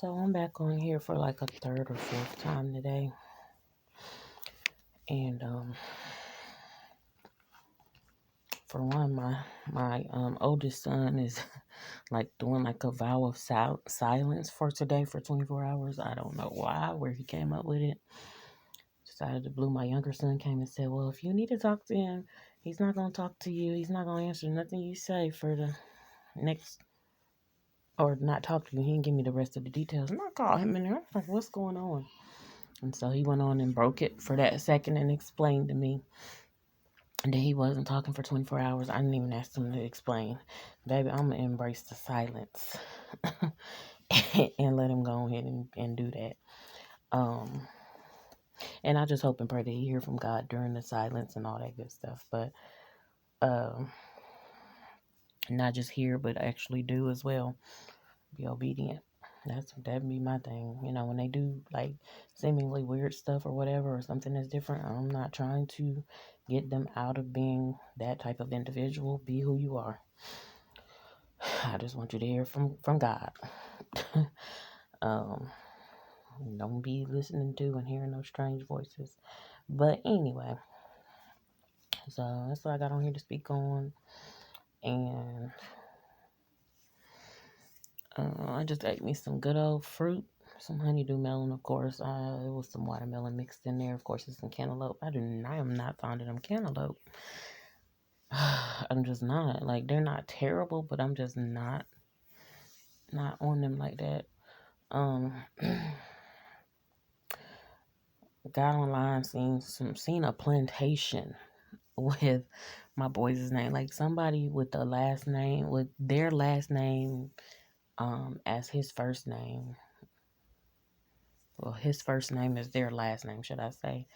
So I'm back on here for like a third or fourth time today. And for one, my oldest son is like doing like a vow of silence for today for 24 hours. I don't know why, where he came up with it. Decided to blue. My younger son came and said, "Well, if you need to talk to him, he's not gonna talk to you. He's not gonna answer nothing you say for the next." Or not talk to you. He didn't give me the rest of the details. And I called him in there. I was like, "What's going on?" And so he went on and broke it for that second and explained to me that he wasn't talking for 24 hours. I didn't even ask him to explain. Baby, I'm going to embrace the silence and let him go ahead and do that. And I just hope and pray that he hear from God during the silence and all that good stuff. But not just hear, but actually do as well. Be obedient. That'd be my thing. When they do like seemingly weird stuff or whatever, or something that's different, I'm not trying to get them out of being that type of individual. Be who you are. I just want you to hear from God. Don't be listening to and hearing those strange voices. But anyway, so that's what I got on here to speak on. And I just ate me some good old fruit. Some honeydew melon, of course. It was some watermelon mixed in there. Of course, it's some cantaloupe. I am not fond of them cantaloupe. I'm just not. Like, they're not terrible, but I'm just not on them like that. Got online, seen a plantation with my boys' name. Like, somebody with their last name, as his first name. Well, his first name is their last name, should I say.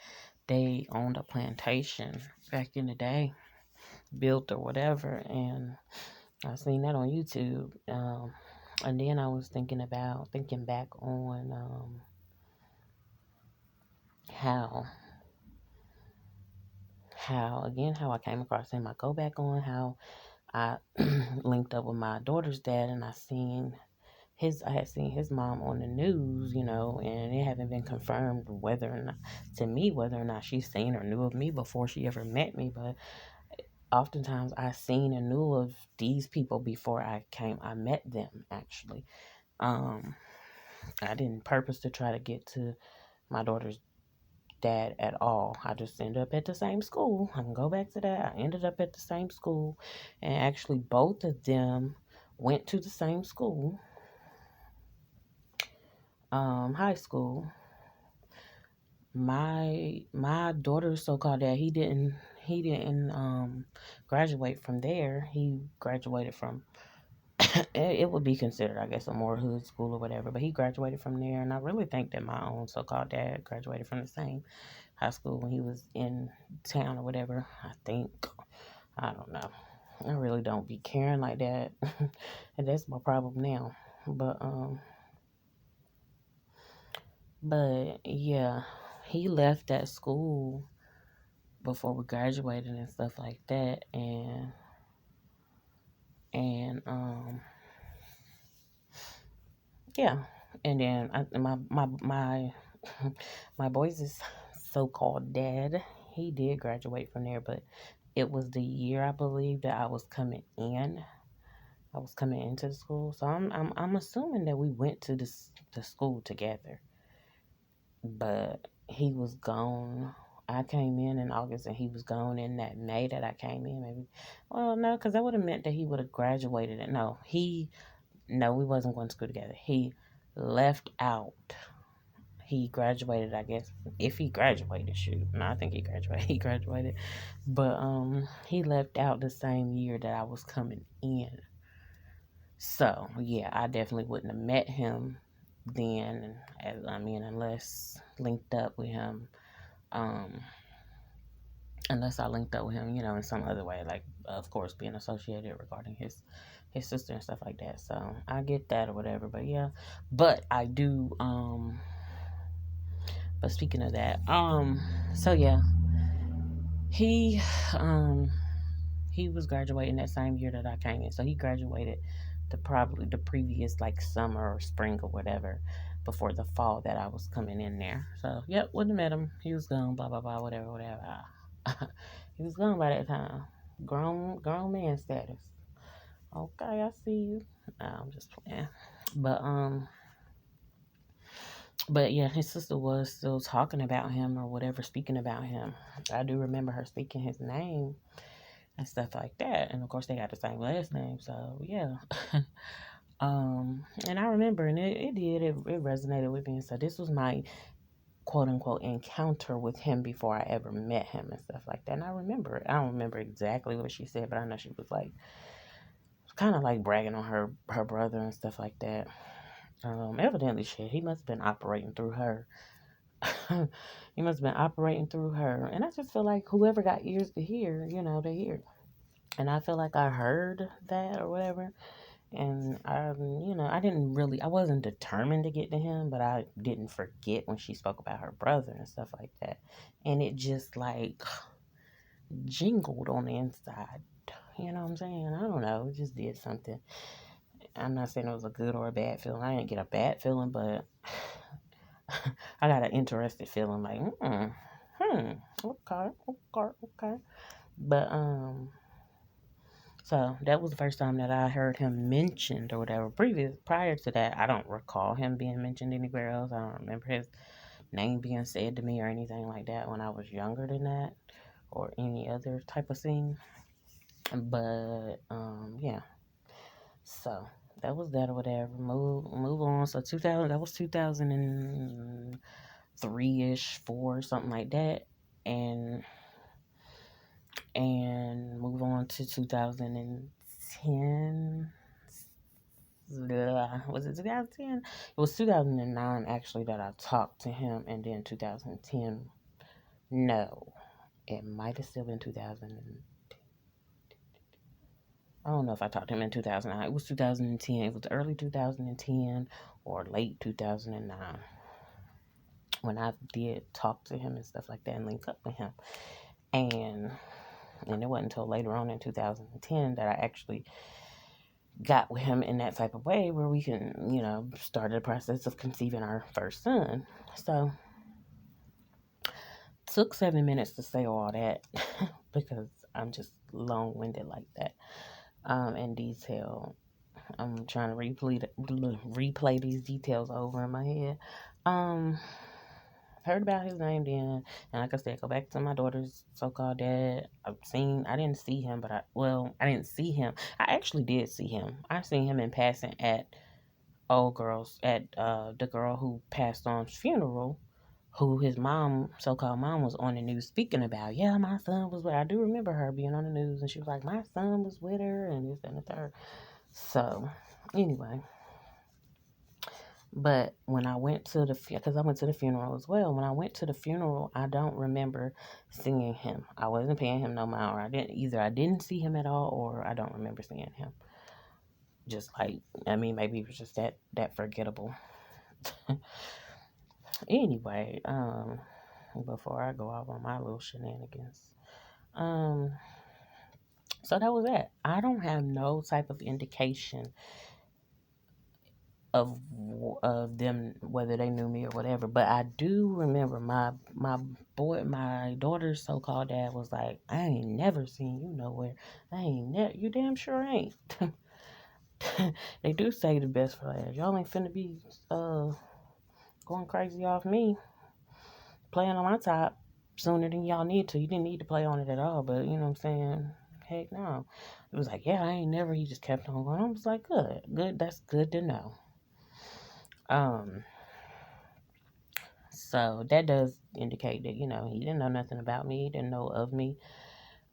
They owned a plantation back in the day, built or whatever, and I seen that on YouTube. And then I was thinking back on how I came across him. I go back on how I linked up with my daughter's dad, and I had seen his mom on the news, and it haven't been confirmed whether or not she's seen or knew of me before she ever met me. But oftentimes I seen and knew of these people before I met them actually. I didn't purpose to try to get to my daughter's dad at all. I just ended up at the same school. I can go back to that. I ended up at the same school, and actually both of them went to the same school. High school. My daughter's so-called dad, he didn't graduate from there. He graduated from it would be considered, I guess, a more hood school or whatever, but he graduated from there. And I really think that my own so-called dad graduated from the same high school when he was in town or whatever. I don't know. I really don't be caring like that. And that's my problem now. But yeah, he left that school before we graduated and stuff like that, and yeah, and then my boys' so-called dad, he did graduate from there, but it was the year, I believe, that I was coming in. I was coming into the school, so I'm assuming that we went to the school together, but he was gone. I came in August, and he was gone in that May that I came in. Maybe, well, no, because that would have meant that he would have graduated. No, we wasn't going to school together. He left out. He graduated, I guess. If he graduated, shoot. No, I think he graduated. He graduated. But he left out the same year that I was coming in. So, yeah, I definitely wouldn't have met him then. Unless linked up with him. Unless I linked up with him, in some other way. Like, of course, being associated regarding his sister and stuff like that. So, I get that or whatever. But, yeah. But I do, but speaking of that, so yeah, he was graduating that same year that I came in. So he graduated probably the previous like summer or spring or whatever before the fall that I was coming in there. So yep, wouldn't have met him. He was gone, blah blah blah, whatever, whatever. He was gone by that time. Grown man status. Okay, I see you. No, I'm just playing. But but yeah, his sister was still talking about him or whatever, speaking about him. I do remember her speaking his name and stuff like that. And of course, they got the same last name, so yeah. And I remember, and it resonated with me. And so this was my quote unquote encounter with him before I ever met him and stuff like that. And I remember it. I don't remember exactly what she said, but I know she was like kind of like bragging on her brother and stuff like that. Evidently, shit, he must have been operating through her. He must have been operating through her, and I just feel like whoever got ears to hear, they hear. And I feel like I heard that or whatever, and I wasn't determined to get to him, but I didn't forget when she spoke about her brother and stuff like that, and it just like jingled on the inside. You know what I'm saying? I don't know. It just did something. I'm not saying it was a good or a bad feeling. I didn't get a bad feeling, but I got an interested feeling like, okay, okay, okay. But so that was the first time that I heard him mentioned or whatever. Prior to that, I don't recall him being mentioned anywhere else. I don't remember his name being said to me or anything like that when I was younger than that, or any other type of scene. But yeah. So that was that or whatever. Move on. So 2000, that was 2003 ish, four, something like that, and move on to 2010. Was it 2010? It was 2009 actually that I talked to him, and then 2010. No, it might have still been 2000. I don't know if I talked to him in 2009. It was 2010. It was early 2010 or late 2009 when I did talk to him and stuff like that and link up with him. And it wasn't until later on in 2010 that I actually got with him in that type of way where we can, start the process of conceiving our first son. So, took 7 minutes to say all that because I'm just long-winded like that. In detail, I'm trying to replay these details over in my head. Heard about his name then, and like I said, go back to my daughter's so-called dad. I didn't see him, but I didn't see him. I actually did see him. I seen him in passing at the girl who passed on's funeral, who his mom, so-called mom, was on the news speaking about. Yeah, my son was with her. I do remember her being on the news, and she was like, my son was with her, and this and the third. So, anyway. But when I went to because I went to the funeral as well. When I went to the funeral, I don't remember seeing him. I wasn't paying him no mind, or I didn't see him at all, or I don't remember seeing him. Just like, maybe it was just that forgettable. Anyway, before I go off on my little shenanigans, so that was that. I don't have no type of indication of them, whether they knew me or whatever. But I do remember my daughter's so-called dad was like, I ain't never seen you nowhere. You damn sure ain't. They do say the best for last. Y'all ain't finna be going crazy off me, playing on my top sooner than y'all need to. You didn't need to play on it at all, but you know what I'm saying? Heck no. It was like, yeah, I ain't never. He just kept on going. I was like, good. That's good to know. So that does indicate that, he didn't know nothing about me, he didn't know of me.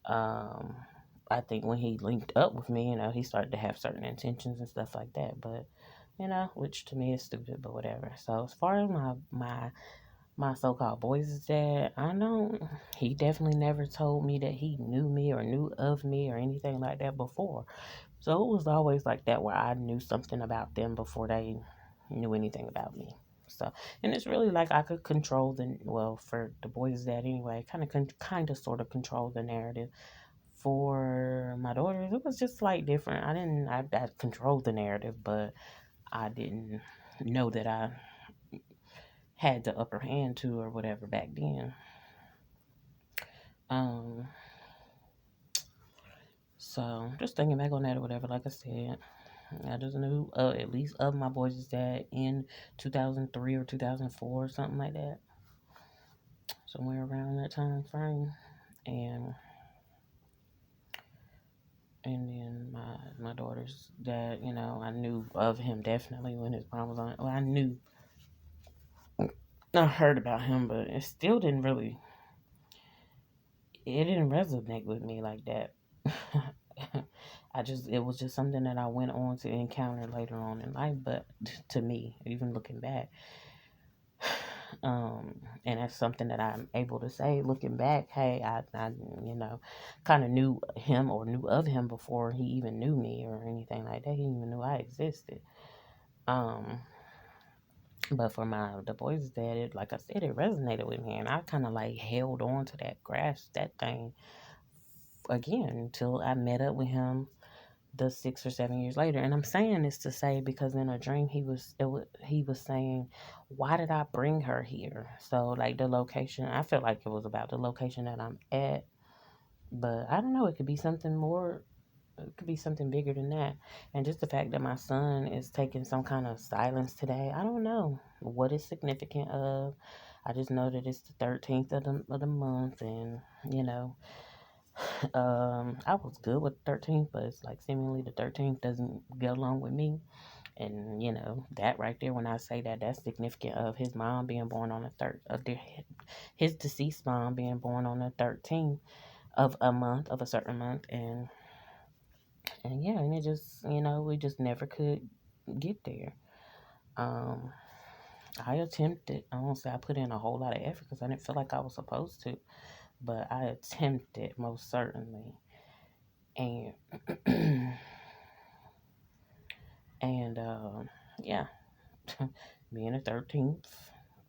I think when he linked up with me, he started to have certain intentions and stuff like that. But, which to me is stupid, but whatever. So as far as my so-called boys' dad, he definitely never told me that he knew me or knew of me or anything like that before. So it was always like that where I knew something about them before they knew anything about me. So, and it's really like I could control for the boys' dad anyway, kind of sort of control the narrative for my daughters, it was just like different. I controlled the narrative, but I didn't know that I had the upper hand to or whatever back then. Um, so just thinking back on that or whatever, like I said, I just knew at least of my boys' dad in 2003 or 2004, something like that, somewhere around that time frame, and then my daughter's dad, I knew of him definitely when his mom was on. Well, I heard about him, but it didn't resonate with me like that. It was just something that I went on to encounter later on in life, but to me, even looking back, and that's something that I'm able to say looking back. Hey, I kind of knew him or knew of him before he even knew me or anything like that. He even knew I existed. Um, but for the boys' dad, like I said, it resonated with me, and I kind of like held on to that, grasped that thing again until I met up with him the 6 or 7 years later. And I'm saying this to say because in a dream he was saying, why did I bring her here? So like the location, I felt like it was about the location that I'm at, but I don't know, it could be something more. It could be something bigger than that. And just the fact that my son is taking some kind of silence today, I don't know what it's significant of. I just know that it's the 13th of the month, and you know, I was good with 13th, but it's like seemingly the 13th doesn't go along with me. And that right there, when I say that, that's significant of his mom being born on the his deceased mom being born on the 13th of a certain month, and yeah, and it just we just never could get there. Um, I attempted. I won't say I put in a whole lot of effort because I didn't feel like I was supposed to, but I attempted most certainly, and and yeah, being a 13th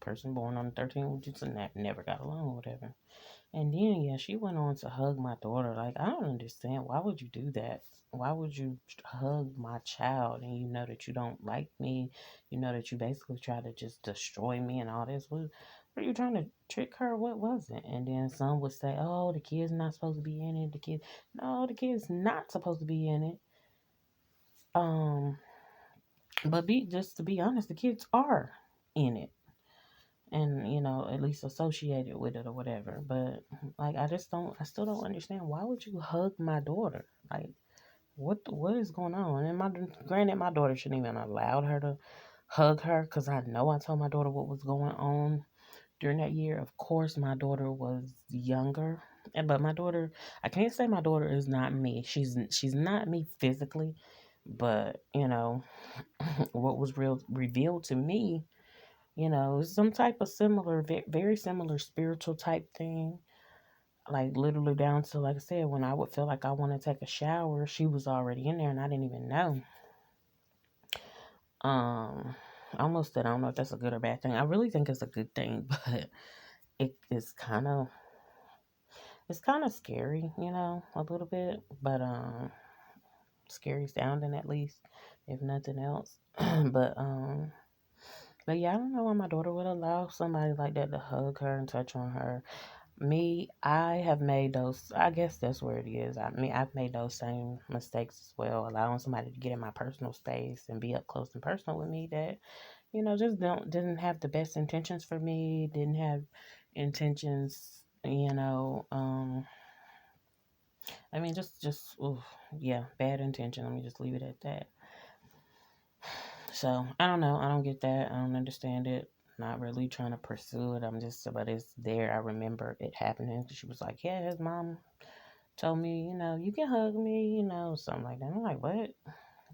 person born on the 13th, we just never got along or whatever. And then, yeah, she went on to hug my daughter. Like, I don't understand. Why would you do that? Why would you hug my child and you know that you don't like me? You know that you basically try to just destroy me and all this. What were you trying to trick her? What was it? And then some would say, oh, the kid's not supposed to be in it. No, the kid's not supposed to be in it. Um, but just to be honest, the kids are in it. And at least associated with it or whatever. But like, I still don't understand, why would you hug my daughter? Like, what is going on? And granted, my daughter shouldn't even allowed her to hug her, because I know I told my daughter what was going on during that year. Of course, my daughter was younger, but my daughter, I can't say my daughter is not me. She's not me physically, but what was revealed to me, some type of similar, very similar spiritual type thing. Like literally down to, like I said, when I would feel like I want to take a shower, she was already in there and I didn't even know. I almost said, I don't know if that's a good or bad thing. I really think it's a good thing, but it's kind of scary, a little bit, but scary sounding at least, if nothing else. but but yeah, I don't know why my daughter would allow somebody like that to hug her and touch on her. Me, I have made those. I guess that's where it is. I've made those same mistakes as well, allowing somebody to get in my personal space and be up close and personal with me that, just didn't have the best intentions for me, didn't have intentions, I mean, just, oof, yeah, bad intention. Let me just leave it at that. So, I don't know. I don't get that. I don't understand it. Not really trying to pursue it. But it's there. I remember it happening. She was like, yeah, his mom told me, you can hug me, something like that. I'm like, what?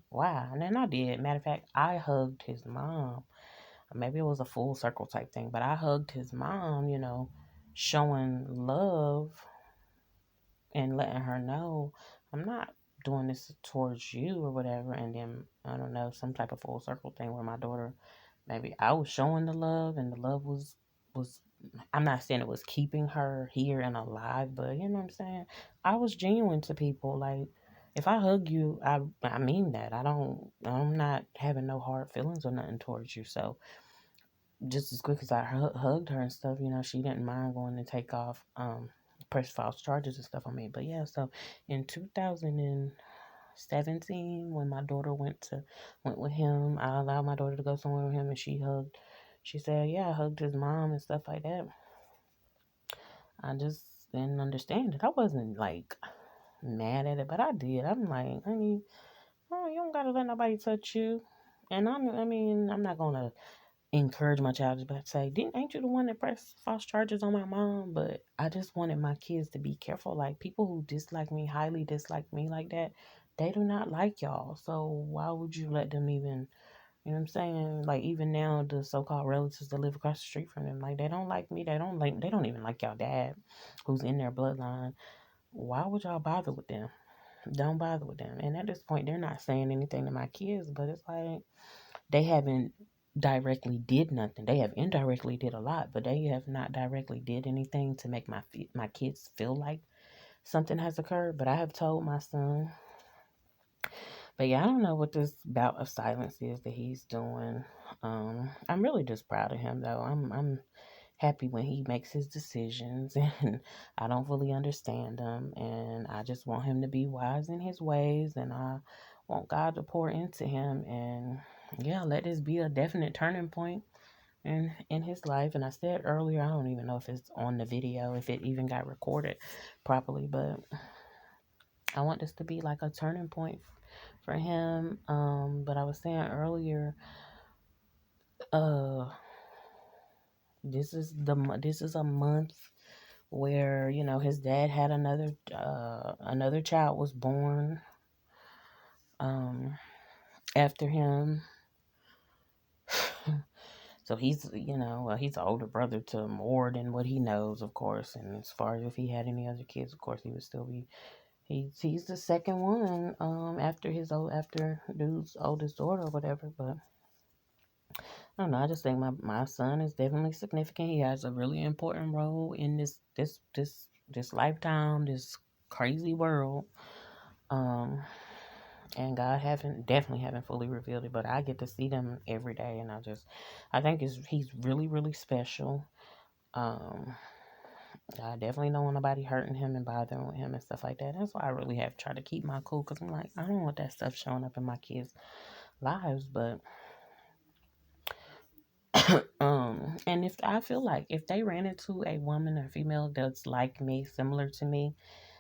Why? And then I did. Matter of fact, I hugged his mom. Maybe it was a full circle type thing, but I hugged his mom, showing love and letting her know I'm not doing this towards you or whatever. And then, I don't know, some type of full circle thing where my daughter, maybe I was showing the love and the love was I'm not saying it was keeping her here and alive, but you know what I'm saying? I was genuine to people. Like, if I hug you, I mean that. I'm not having no hard feelings or nothing towards you. So, just as quick as I hugged her and stuff, she didn't mind going to take off, press false charges and stuff on me. But yeah, so in 2017, when my daughter went with him, I allowed my daughter to go somewhere with him, and she said, yeah, I hugged his mom and stuff like that. I just didn't understand it. I wasn't like mad at it, but I did. I'm like, honey, oh, you don't gotta let nobody touch you. And I'm not gonna encourage my child to say, ain't you the one that pressed false charges on my mom? But I just wanted my kids to be careful. Like, people who highly dislike me like that, they do not like y'all. So why would you let them even, you know what I'm saying? Like, even now, the so-called relatives that live across the street from them, like, they don't like me. They don't even like y'all dad, who's in their bloodline. Why would y'all bother with them? Don't bother with them. And at this point, they're not saying anything to my kids, but it's like they haven't directly did nothing. They have indirectly did a lot, but they have not directly did anything to make my kids feel like something has occurred. But I have told my son. But yeah, I don't know what this bout of silence is that he's doing. I'm really just proud of him though. I'm happy when he makes his decisions, and I don't fully understand them, and I just want him to be wise in his ways, and I want God to pour into him, and yeah, let this be a definite turning point in his life. And I said earlier, I don't even know if it's on the video, if it even got recorded properly, but I want this to be like a turning point for him. But I was saying earlier, uh this is a month where his dad had another child was born after him. So he's an older brother to more than what he knows, of course. And as far as if he had any other kids, of course he would still be. He's the second one after dude's oldest daughter or whatever. But I don't know. I just think my son is definitely significant. He has a really important role in this lifetime, this crazy world. Um, and God definitely haven't fully revealed it, but I get to see them every day, and I think he's really really special. Um, I definitely don't want nobody hurting him and bothering with him and stuff like that. That's why I really have tried to keep my cool, because I'm like, I don't want that stuff showing up in my kids' lives. But and if I feel like if they ran into a woman or female that's like me, similar to me,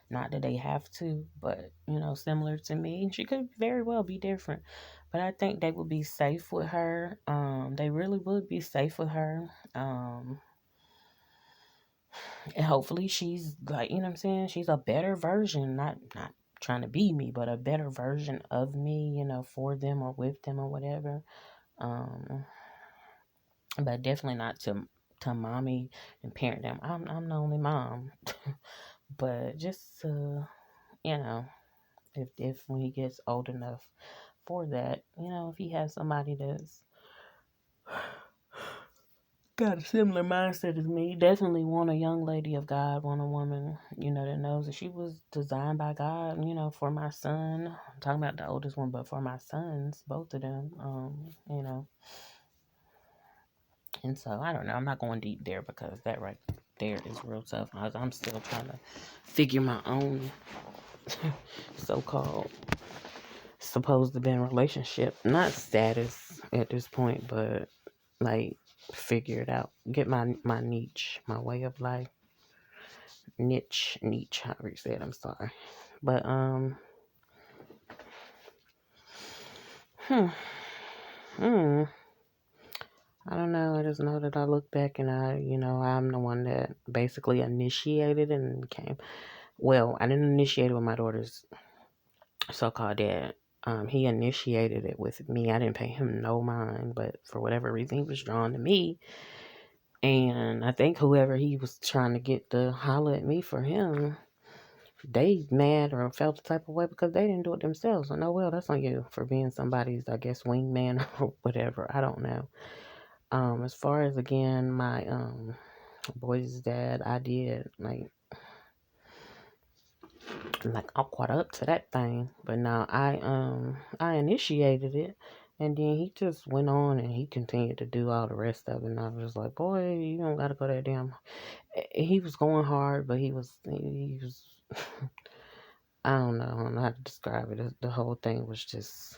not that they have to, but similar to me, and she could very well be different. But I think they would be safe with her. They really would be safe with her. And hopefully she's like, you know what I'm saying? She's a better version, not trying to be me, but a better version of me, for them or with them or whatever. Um, but definitely not to mommy and parent them. I'm the only mom. But just you know, if when he gets old enough for that, if he has somebody that's got a similar mindset as me, definitely want a young lady of God, want a woman, that knows that she was designed by God, for my son. I'm talking about the oldest one, but for my sons, both of them, and so I don't know. I'm not going deep there because that right there is real tough. I'm still trying to figure my own so-called supposed to be in relationship, not status at this point, but like figure it out, get my niche, my way of life, niche, however you say it. I'm sorry, but hmm, hmm. I don't know. I just know that I look back and I'm the one that basically initiated and became. Well, I didn't initiate it with my daughter's so-called dad. He initiated it with me. I didn't pay him no mind, but for whatever reason, he was drawn to me. And I think whoever he was trying to get to holler at me for him, they mad or felt the type of way because they didn't do it themselves. So, no, well, that's on you for being somebody's, I guess, wingman or whatever. I don't know. As far as, again, my boy's dad, I did like I'm caught up to that thing. But now I initiated it, and then he just went on and he continued to do all the rest of it. And I was like, boy, you don't gotta go that damn. He was going hard, but he was I don't know how to describe it. The whole thing was just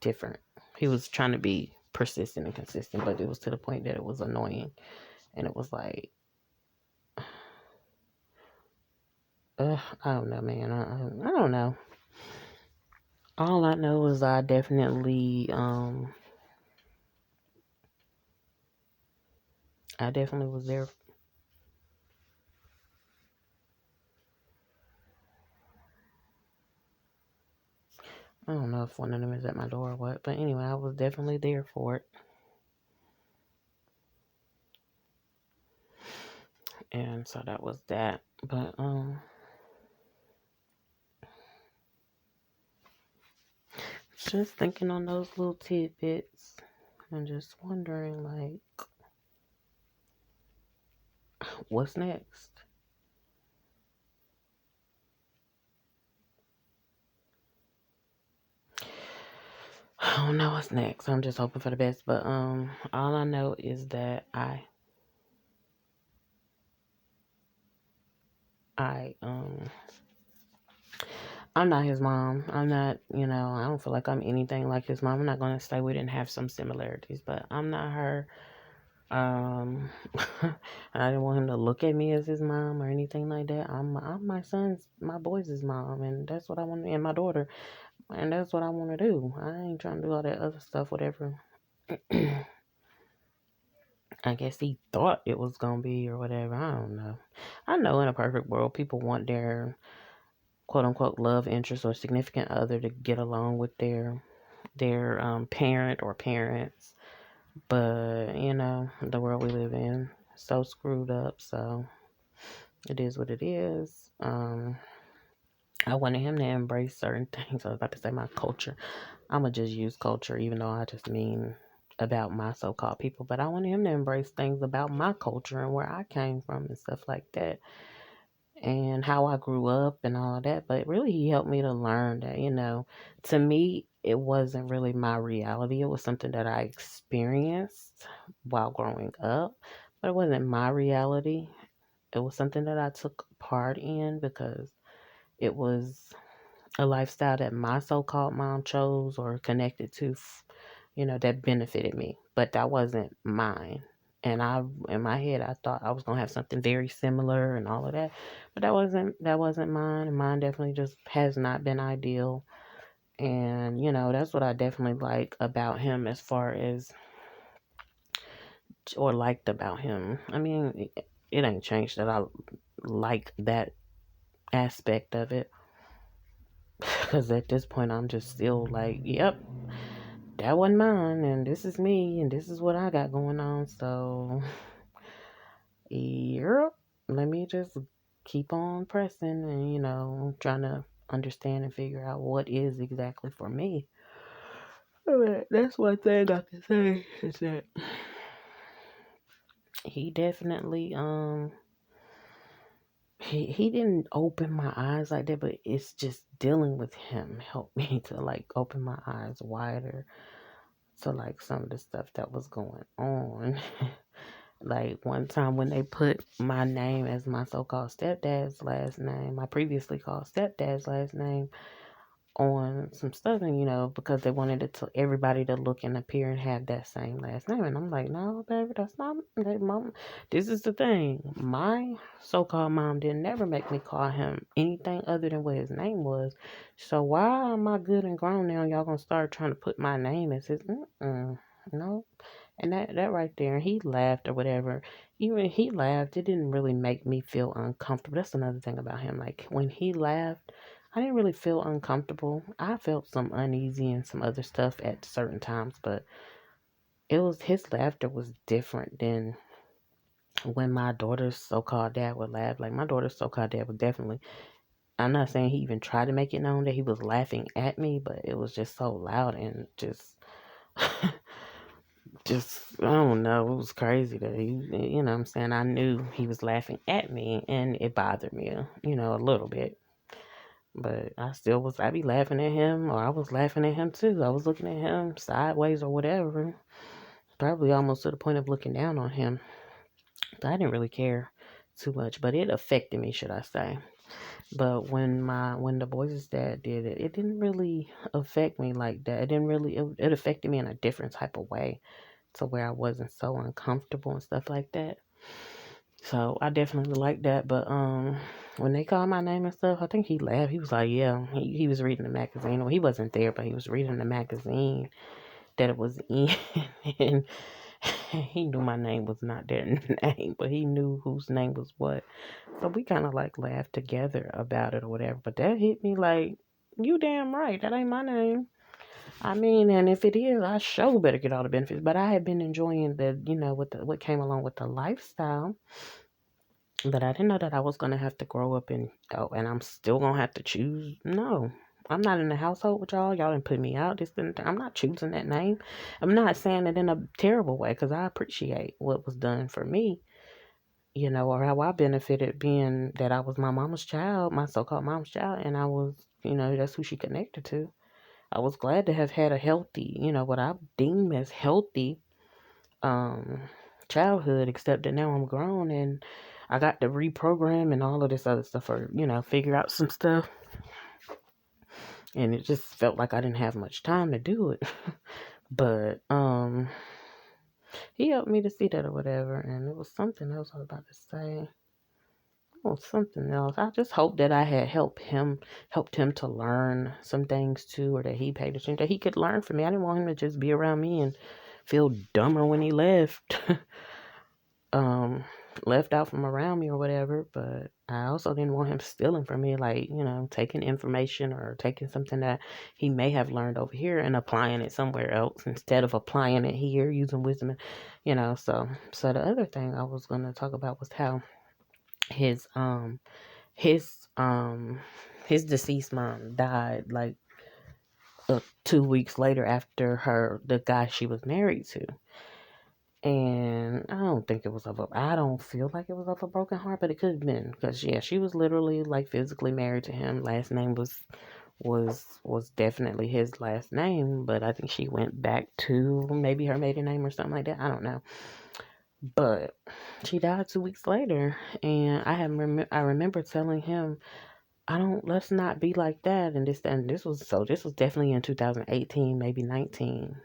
different. He was trying to be persistent and consistent, but it was to the point that it was annoying, and it was like, I don't know, man. I don't know. All I know is I definitely was there. I don't know if one of them is at my door or what, but anyway, I was definitely there for it. And so that was that. But just thinking on those little tidbits and just wondering like what's next? I don't know what's next. I'm just hoping for the best. But all I know is that I I'm not his mom. I'm not, I don't feel like I'm anything like his mom. I'm not gonna say we didn't have some similarities, but I'm not her. Um, I didn't want him to look at me as his mom or anything like that. I'm my boys' mom, and that's what I want, and my daughter, and that's what I want to do. I ain't trying to do all that other stuff, whatever. I guess he thought it was gonna be or whatever. I don't know. I know in a perfect world, people want their quote unquote love interest or significant other to get along with their parent or parents, but the world we live in so screwed up. So it is what it is. I wanted him to embrace certain things. I was about to say my culture. I'ma just use culture, even though I just mean about my so-called people. But I wanted him to embrace things about my culture and where I came from and stuff like that, and how I grew up and all of that. But really, he helped me to learn that, to me, it wasn't really my reality. It was something that I experienced while growing up, but it wasn't my reality. It was something that I took part in because it was a lifestyle that my so-called mom chose or connected to, that benefited me, but that wasn't mine. And in my head, I thought I was gonna have something very similar and all of that, but that wasn't mine. And mine definitely just has not been ideal. And that's what I definitely like about him, as far as or liked about him. I mean, it ain't changed that I like that aspect of it, because at this point, I'm just still like, yep, that wasn't mine, and this is me, and this is what I got going on. So, yep, let me just keep on pressing and, trying to understand and figure out what is exactly for me. But that's one thing I can say is that he definitely, he didn't open my eyes like that, but it's just dealing with him helped me to like open my eyes wider to like some of the stuff that was going on. Like one time when they put my name as my so-called stepdad's last name, my previously called stepdad's last name, on some stuff, and because they wanted it to everybody to look and appear and have that same last name, and I'm like, no, baby, that's not that mom. This is the thing. My so-called mom didn't never make me call him anything other than what his name was. So why am I good and grown now? Y'all gonna start trying to put my name as his? No. And that right there, and he laughed or whatever. Even he laughed, it didn't really make me feel uncomfortable. That's another thing about him. Like when he laughed, I didn't really feel uncomfortable. I felt some uneasy and some other stuff at certain times, but it was his laughter was different than when my daughter's so-called dad would laugh. Like my daughter's so-called dad would definitely. I'm not saying he even tried to make it known that he was laughing at me, but it was just so loud and just just, I don't know, it was crazy that you know what I'm saying, I knew he was laughing at me, and it bothered me, a little bit. But I'd be laughing at him, or I was laughing at him too. I was looking at him sideways or whatever, probably almost to the point of looking down on him. So I didn't really care too much, but it affected me, should I say. But when the boys' dad did it, it didn't really affect me like that. It didn't really, it affected me in a different type of way, to where I wasn't so uncomfortable and stuff like that. So I definitely like that. But when they called my name and stuff, I think he laughed. He was like, yeah, he was reading the magazine. Well, he wasn't there, but he was reading the magazine that it was in. And he knew my name was not their name, but he knew whose name was what. So we kind of like laughed together about it or whatever. But that hit me like, you damn right, that ain't my name. I mean, and if it is, I sure better get all the benefits. But I had been enjoying what came along with the lifestyle. But I didn't know that I was gonna have to grow up and I'm still gonna have to choose. No, I'm not in the household with y'all. Y'all didn't put me out. I'm not choosing that name. I'm not saying it in a terrible way, because I appreciate what was done for me, or how I benefited, being that I was my mama's child, my so-called mom's child, and I was, that's who she connected to. I was glad to have had a healthy, what I deem as healthy um childhood, except that now I'm grown and I got to reprogram and all of this other stuff, or figure out some stuff, and it just felt like I didn't have much time to do it. But he helped me to see that or whatever, and it was something else I was about to say. Oh, something else. I just hope that I had helped him to learn some things too, or that he paid attention, that he could learn from me. I didn't want him to just be around me and feel dumber when he left. um Left out from around me or whatever. But I also didn't want him stealing from me, like, taking information or taking something that he may have learned over here and applying it somewhere else instead of applying it here, using wisdom, so the other thing I was going to talk about was how his his um his deceased mom died like 2 weeks later after the guy she was married to. And I don't feel like it was of a broken heart, but it could have been, because yeah, she was literally like physically married to him. Last name was definitely his last name, but I think she went back to maybe her maiden name or something like that. I don't know. But she died 2 weeks later, and I remember telling him, let's not be like that. And this was definitely in 2018, maybe 19.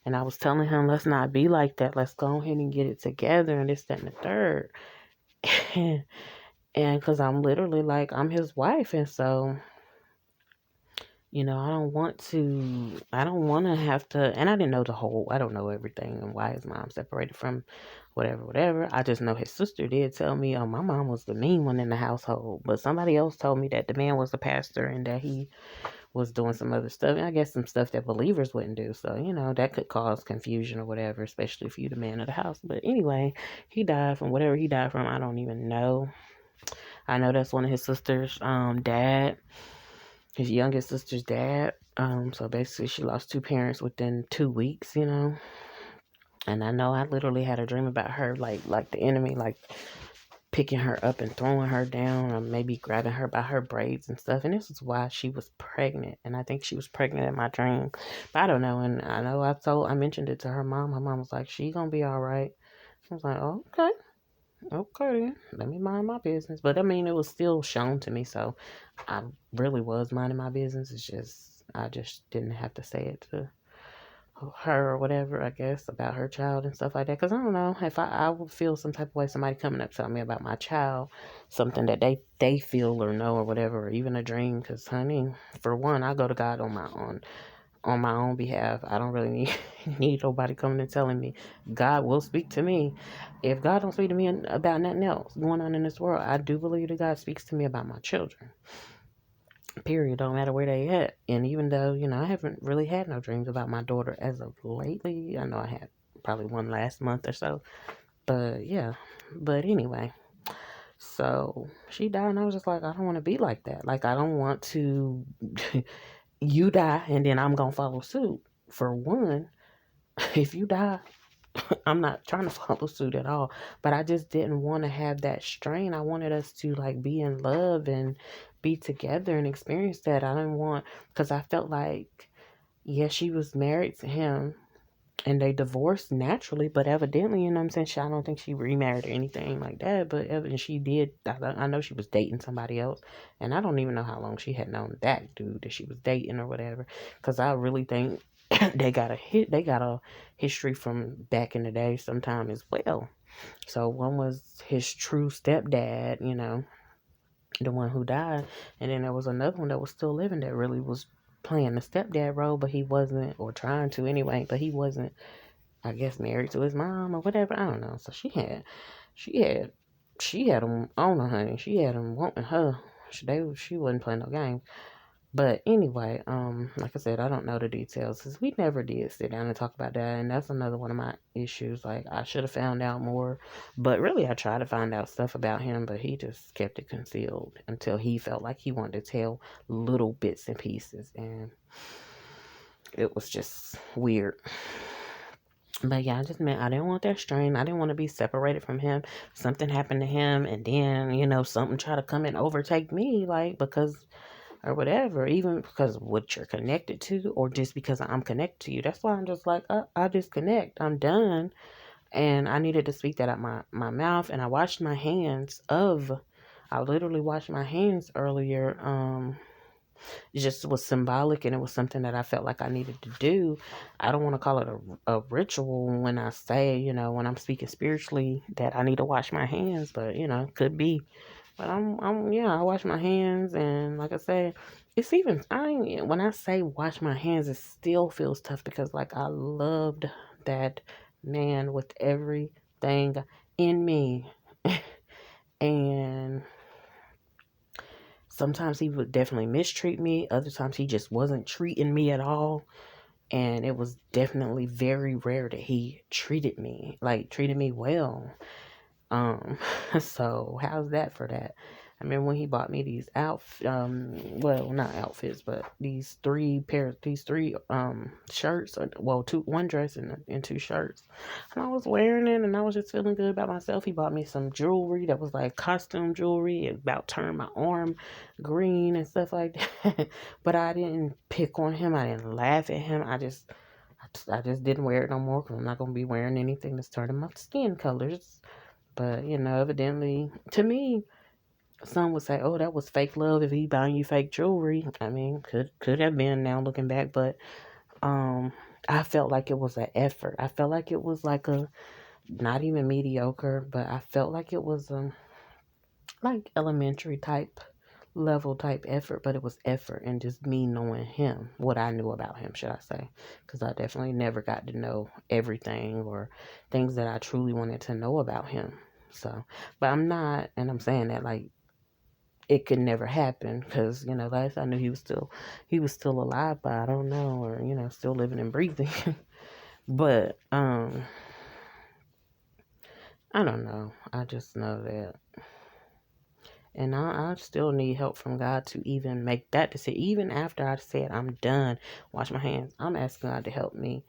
And I was telling him, let's not be like that. Let's go ahead and get it together, and this, that, and the third. And because I'm literally like, I'm his wife. And so, I don't want to have to, and I don't know everything and why his mom separated from whatever. I just know his sister did tell me, oh, my mom was the mean one in the household. But somebody else told me that the man was the pastor and that he was doing some other stuff. And I guess some stuff that believers wouldn't do. So, that could cause confusion or whatever, especially if you the man of the house. But anyway, he died from whatever he died from. I don't even know. I know that's one of his sister's dad, his youngest sister's dad. So basically she lost two parents within 2 weeks, And I know I literally had a dream about her, like the enemy, like picking her up and throwing her down, or maybe grabbing her by her braids and stuff. And this is why she was pregnant. And I think she was pregnant in my dream. But I don't know. And I know I mentioned it to her mom. Her mom was like, she gonna be all right. I was like, oh, okay. Okay, let me mind my business. But I mean, it was still shown to me, so I really was minding my business. It's just, I just didn't have to say it to her or whatever, I guess, about her child and stuff like that. Because I don't know, if I would feel some type of way, somebody coming up telling me about my child, something that they feel or know or whatever, or even a dream. Because, honey, for one, I go to God on my own behalf. I don't really need nobody coming and telling me. God will speak to me. If God don't speak to me about nothing else going on in this world, I do believe that God speaks to me about my children. Period. Don't matter where they at. And even though, I haven't really had no dreams about my daughter as of lately. I know I had probably one last month or so. But yeah. But anyway. So she died, and I was just like, I don't want to be like that. Like, I don't want to you die and then I'm gonna follow suit. For one, if you die, I'm not trying to follow suit at all, but I just didn't want to have that strain. I wanted us to like be in love and be together and experience that. I didn't want, because I felt like, yeah, she was married to him and they divorced naturally, but evidently, you know what I'm saying? I don't think she remarried or anything like that, but evidently she did. I know she was dating somebody else, and I don't even know how long she had known that dude that she was dating or whatever, because I really think they got a history from back in the day sometime as well. So one was his true stepdad, you know, the one who died, and then there was another one that was still living that really was playing the stepdad role, but he wasn't, or trying to anyway, but he wasn't, I guess, married to his mom or whatever. I don't know. So she had, she had him on her, honey. She had him wanting her. She wasn't playing no games. But anyway, like I said, I don't know the details because we never did sit down and talk about that, and that's another one of my issues. Like I should have found out more, but really I tried to find out stuff about him, but he just kept it concealed until he felt like he wanted to tell little bits and pieces, and it was just weird. But yeah, I just meant I didn't want that strain. I didn't want to be separated from him. Something happened to him, and then, you know, something try to come and overtake me, like, because, or whatever, even because of what you're connected to, or just because I'm connected to you. That's why I'm just like, I disconnect. I'm done. And I needed to speak that out my mouth. And I washed my hands of, I literally washed my hands earlier. It just was symbolic, and it was something that I felt like I needed to do. I don't want to call it a ritual when I say, you know, when I'm speaking spiritually that I need to wash my hands, but you know, could be. But yeah, I wash my hands, and like I said, it's even, when I say wash my hands, it still feels tough because like I loved that man with everything in me. And sometimes he would definitely mistreat me. Other times he just wasn't treating me at all. And it was definitely very rare that he treated me well. Um, so how's that for that? I remember when he bought me these well, not outfits, but these three shirts, one dress and two shirts, and I was wearing it, and I was just feeling good about myself. He bought me some jewelry that was like costume jewelry. It about turned my arm green and stuff like that. But I didn't pick on him. I didn't laugh at him. I just didn't wear it no more because I'm not gonna be wearing anything that's turning my skin colors. But, you know, evidently, to me, some would say, "Oh, that was fake love if he buying you fake jewelry." I mean, could have been now looking back, but um, I felt like it was an effort. I felt like it was like a not even mediocre, but I felt like it was like elementary type level type effort, but it was effort and just me knowing him, what I knew about him, should I say? Because I definitely never got to know everything or things that I truly wanted to know about him. So, but I'm not, and I'm saying that like it could never happen because you know last I knew he was still alive, but I don't know, or you know still living and breathing. But I don't know. I just know that. And I still need help from God to even make that decision. Even after I said I'm done, wash my hands, I'm asking God to help me.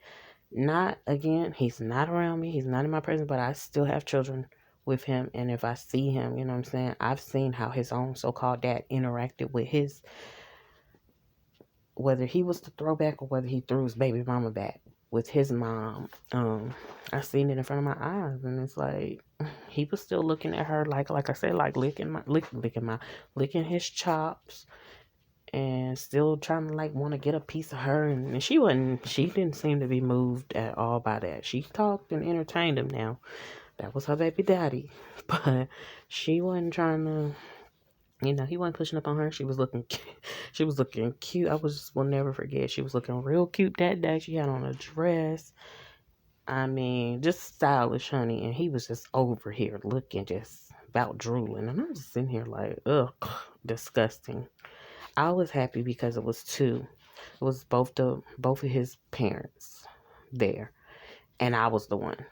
Not again, He's not around me, He's not in my presence, but I still have children with Him. And if I see Him, you know what I'm saying? I've seen how His own so called dad interacted with his, whether he was the throwback or whether he threw his baby mama back with his mom. I seen it in front of my eyes, and it's like he was still looking at her like I said, like licking his chops, and still trying to like want to get a piece of her. And she didn't seem to be moved at all by that. She talked and entertained him. Now that was her baby daddy, but she wasn't trying to. You know, he wasn't pushing up on her. She was looking, she was looking cute. Will never forget. She was looking real cute that day. She had on a dress. I mean, just stylish, honey. And he was just over here looking just about drooling. And I'm just sitting here like, ugh, disgusting. I was happy because it was two. It was both of his parents there, and I was the one.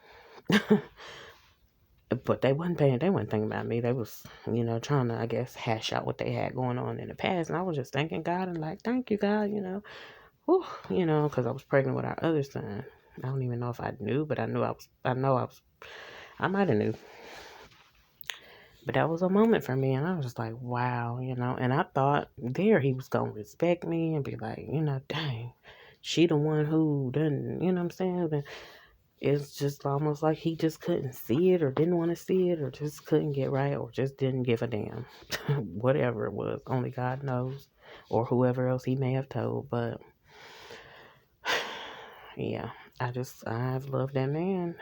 But they weren't thinking about me. They was, you know, trying to, I guess, hash out what they had going on in the past. And I was just thanking God and like, thank you, God, you know, whew, you know, because I was pregnant with our other son. I don't even know if I knew, but I might have knew. But that was a moment for me, and I was just like, wow, and I thought there he was going to respect me and be like, dang, she the one who didn't, you know what I'm saying? But it's just almost like he just couldn't see it or didn't want to see it or just couldn't get right or just didn't give a damn. Whatever it was, only God knows, or whoever else he may have told. But yeah, I've loved that man.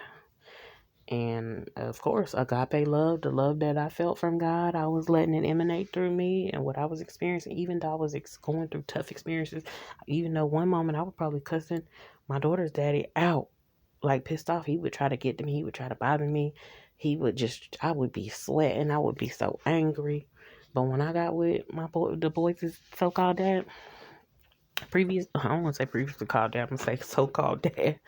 And of course, agape love, the love that I felt from God, I was letting it emanate through me and what I was experiencing, even though I was going through tough experiences. Even though one moment I was probably cussing my daughter's daddy out, like pissed off. He would try to get to me, he would try to bother me. I would be sweating, I would be so angry. But when I got with the boys' so called dad, I don't want to say previously called dad, I'm going to say so called dad.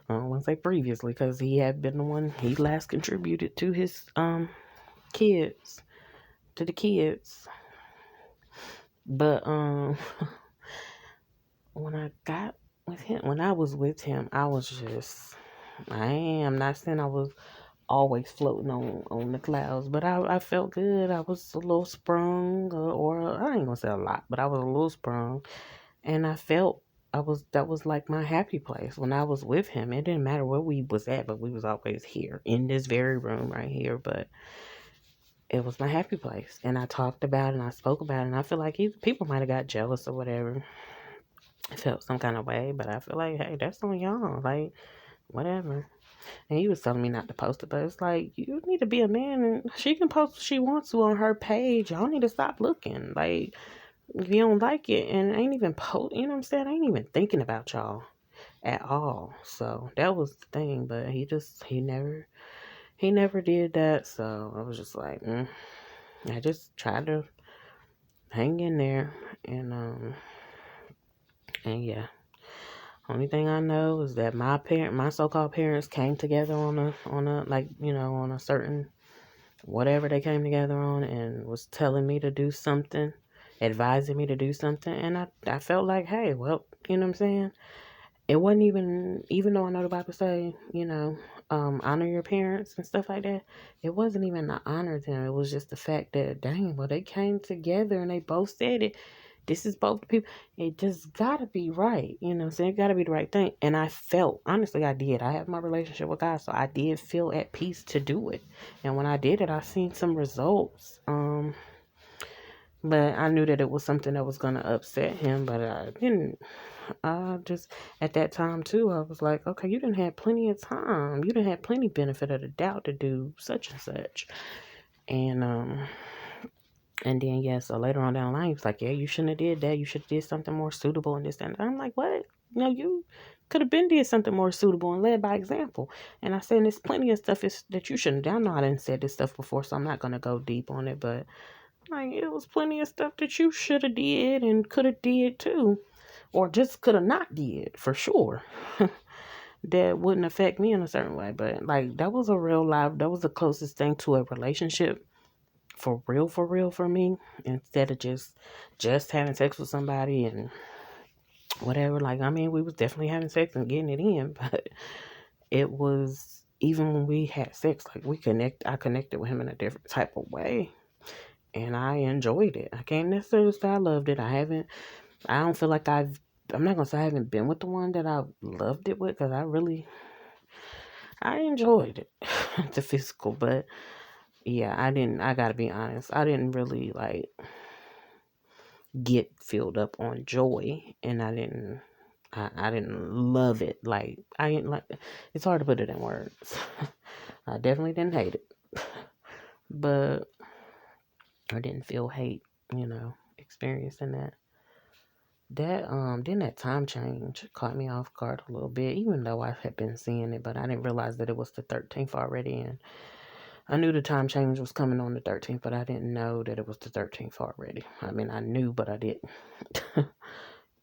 I don't want to say previously because he had been the one he last contributed to his kids, to the kids. But when I was with him, I was just I'm not saying I was always floating on the clouds, but I felt good. I was a little sprung, or I ain't gonna say a lot, but I was a little sprung, and I felt that was like my happy place when I was with him. It didn't matter where we was at, but we was always here in this very room right here. But it was my happy place, and I talked about it and I spoke about it, and I feel like people might have got jealous or whatever. I felt some kind of way, but I feel like, hey, that's on y'all, like whatever. And he was telling me not to post it, but it's like, you need to be a man, and she can post what she wants to on her page. Y'all need to stop looking. Like, if you don't like it and ain't even post, you know what I'm saying? I ain't even thinking about y'all at all. So that was the thing, but he never did that. So I was just like, I just tried to hang in there, and yeah. Only thing I know is that my so-called parents came together on a like, on a certain whatever they came together on, and was telling me to do something, advising me to do something, and I felt like, hey, well, you know what I'm saying? It wasn't even though I know the Bible say, honor your parents and stuff like that, it wasn't even to honor them. It was just the fact that, dang, well, they came together and they both said it. This is both the people. It just gotta be right. You know what I'm saying? It gotta be the right thing. And I felt, honestly, I did. I have my relationship with God, so I did feel at peace to do it. And when I did it, I seen some results. But I knew that it was something that was gonna upset him, but I didn't. I just, at that time too, I was like, okay, you didn't have plenty of time. You didn't have plenty benefit of the doubt to do such and such. And then, yeah, so later on down the line, he was like, yeah, you shouldn't have did that. You should have did something more suitable and this, that, and that. I'm like, what? You could have been did something more suitable and led by example. And I said, there's plenty of stuff that you shouldn't have done. I know I didn't say this stuff before, so I'm not going to go deep on it. But, like, it was plenty of stuff that you should have did and could have did too. Or just could have not did, for sure. That wouldn't affect me in a certain way. But, like, that was that was the closest thing to a relationship for real for me, instead of just having sex with somebody and whatever. Like, I mean, we was definitely having sex and getting it in, but it was, even when we had sex, like, I connected with him in a different type of way, and I enjoyed it. I can't necessarily say I loved it. I don't feel like I'm not gonna say I haven't been with the one that I loved it with, because I enjoyed it, the physical. But yeah, I gotta be honest, I didn't really like get filled up on joy, and I didn't love it. Like, I didn't like, it's hard to put it in words. I definitely didn't hate it, but I didn't feel hate, experiencing that. Then that time change caught me off guard a little bit, even though I had been seeing it, but I didn't realize that it was the 13th already. And I knew the time change was coming on the 13th, but I didn't know that it was the 13th already. I mean, I knew, but I didn't.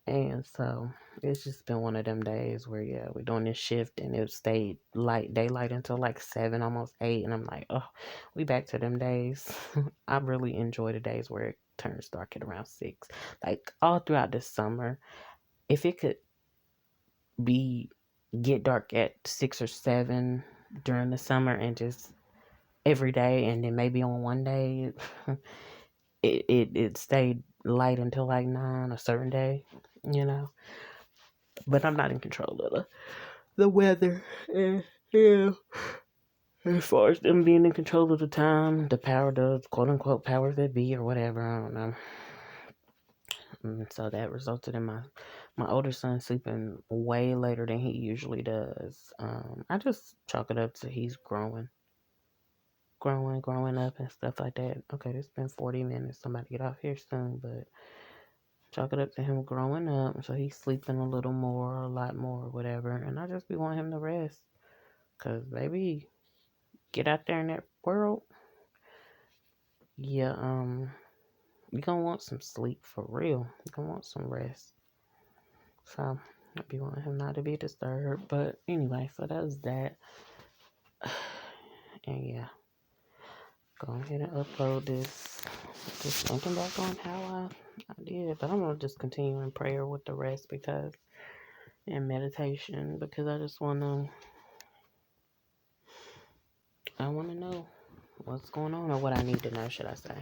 And so it's just been one of them days where, yeah, we're doing this shift, and it stayed daylight until like 7, almost 8. And I'm like, oh, we back to them days. I really enjoy the days where it turns dark at around 6. Like, all throughout the summer, if it could be get dark at 6 or 7 during the summer, and just every day, and then maybe on one day it stayed light until like 9 a certain day, you know. But I'm not in control of the weather. Yeah. As far as them being in control of the time, the power, the quote unquote powers that be, or whatever, I don't know. And so that resulted in my older son sleeping way later than he usually does. I just chalk it up to he's growing up and stuff like that. Okay, it's been 40 minutes. Somebody get off here soon, but chalk it up to him growing up. So he's sleeping a little more, a lot more, whatever. And I just be wanting him to rest. Because, baby, get out there in that world. Yeah, you're going to want some sleep for real. You're going to want some rest. So, I be wanting him not to be disturbed. But anyway, so that was that. And yeah, go ahead and upload this. Just thinking back on how I did. But I'm going to just continue in prayer with the rest because, and meditation, because I want to know what's going on, or what I need to know, should I say.